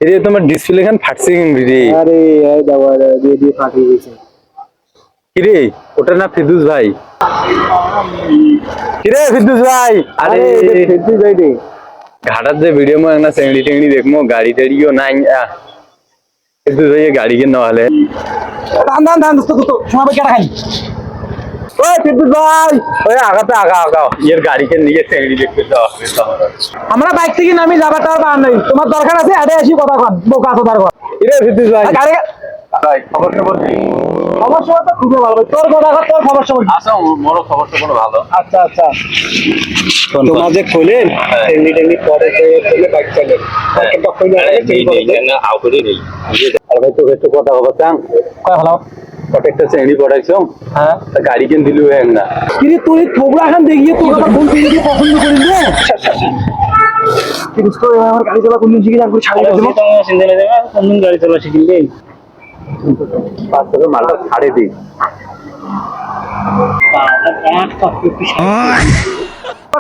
এই যে তোমার ডিসপ্লে খান ফাটছে কেন রে? আরে এই দাও দিয়ে ফাটিয়ে গেছে। কি রে ওটা না ফিরদুস ভাই? কি রে ফিরদুস ভাই? আরে ফিরদুস ভাই রে, ঘাটার যে ভিডিও মে না চেংড়ি টেংড়ি দেখমো গাড়ি টাড়িও নাই। ফিরদুস ভাই গাড়ি কেন হলে ধান দোস্ত সময় কেটে খাই। ওই ফিরদুস ভাই ওই আগাতে আগা এর গাড়িকে নিয়ে চেংড়ি দেখতে যাওয়া হবে তো আমার। আমরা বাইক থেকে নামি যাবার টাবার বার নেই, তোমার দরকার আছে আরে আসি কথা কন বোকা তো দরকার। কি রে ফিরদুস ভাই? গাড়ি ভাই খবর খবর নেই? অবশ্যই তো খুবই ভালো, তোর কথা কর, তোর খবর সবর। আচ্ছা মোর খবর খবর ভালো। আচ্ছা তোমার যে খোলেন টেংনি টেংনি পরে যে খোলে বাইক চলে একটা খোলে আগে চেঞ্জ করে দেন না আউ করে নেই। আর ভাই তো একটু কথা হবে চাং কয় ভালো। একটা চেংড়ি পড়াইছো হ্যাঁ তা গাড়ি কেন দিলু হেন না? কিন্তু তুই থোবড়া খান দেখিয়ে তোর কথা ফোন তুই যদি পছন্দ করিস রে কিন্তু তো আমার গাড়ি চালা কোনদিন শিখে যাবো ছাড়ি দেবো তো চিন্তা নেই দেবে কোনদিন গাড়ি চালা শিখিলে পাঁচ টাকা মালটা ছাড়ে দিই।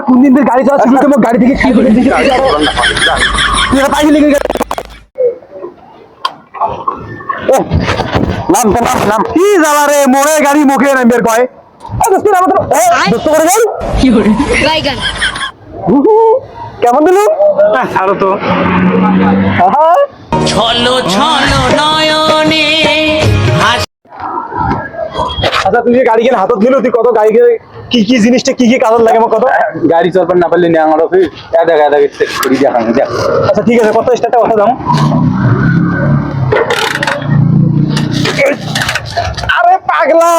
কোনদিন গাড়ি চালা শিখে তোমার গাড়ি থেকে কি করে দিছি তুই পাইলি লিখে নাম তো নাম কি জ্বালা রে মোড়ে গাড়ি মুখে নামবের কয় দোস্ত আমাদের দোস্ত করে গেল কি করে বাইগান কেমন দিল ছাড়ো তো। ছলো ছলো নয়নে আচ্ছা তুই যে গাড়ি কিনে হাতত দিল তুই কত গাড়ি কি কি জিনিসটা কি কি কাজে লাগে আমার কত গাড়ি চলবার না পারলে নিয়ে আমার অফিস দেখা করি দেখান দেখ। আচ্ছা ঠিক আছে কত স্টারটা কথা দাও আরে পাগলা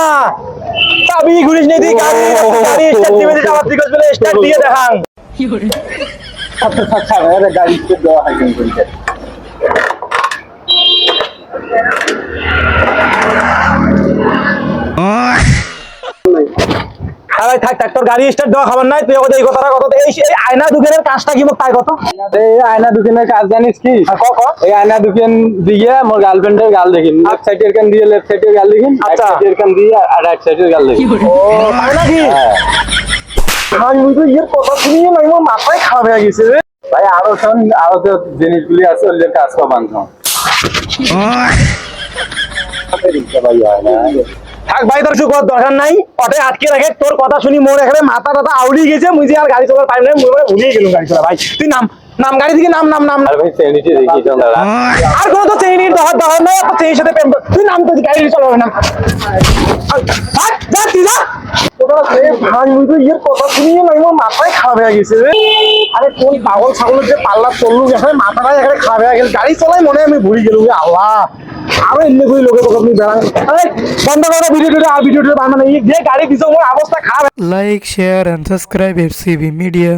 চাবি ঘুরিস নি দি গাড়ি গাড়ি স্টার্ট দিবে যাওয়ার দিকে বলে স্টার্ট দিয়ে দেখান কি করে আচ্ছা আরে গাড়ি স্টার্ট দেওয়া হয় কেন করি আরে থাক তোর গাড়ি স্টার্ট দেওয়া খাবার নাই তুই ওদের এই কথাটা কত এই আয়না দোকানের কাজটা কি মোক তাই কত এই আয়না দোকানের কাজ জানিস কি? এই আয়না দোকান দিয়ে মোর গার্লফ্রেন্ডের গাল দেখিন, লেফট সাইডের কান দিয়ে লেফট সাইডের গাল দেখিন, আচ্ছা। রাইট সাইডের কান দিয়ে আর রাইট সাইডের গাল কি দেখিন। করে ও তাই নাকি আমি তো এর কথা শুনিয়ে নাই আমার মাথায় খারাপ হয়ে গেছে রে ভাই আরো শোন আরো যে জিনিসগুলি আছে ওগুলোর কাজ করা বান্ধব। থাক ভাই তোর কিছু দরকার নাই অটে আটকে রাখে তোর কথা শুনি মোর এখানে মাথা টাথা আউড়ি গেছে মুই যে আর গাড়ি চলার পাই না মুই ভুলিয়ে গেলাম গাড়ি চলা ভাই তুই নাম গাড়ি থেকে নাম আর ভাই সেনিটি দেখি তো দাদা আর কোনো তো চেইনির দরকার নাই তো চেইনির সাথে প্রেম তুই নাম তো গাড়ি চালাবে না যা তুই যা ভাই মুই তো এর কথা শুনিয়ে নাই আমার মাথায় খারাপ হয়ে গেছে রে আরে কোন পাগল ছাগলের যে পাল্লা চললু এখানে মাথাটা এখানে খারাপ হয়ে গেল গাড়ি চলাই মনে আমি ভুলি গেলুম আল্লাহ আরো এমনি করে লোকে তোকে আপনি বেড়ান বন্ধ করে ভিডিও আর ভিডিও বানানো যে গাড়ি দিছে আমার অবস্থা খারাপ Like, share and subscribe FCB Media.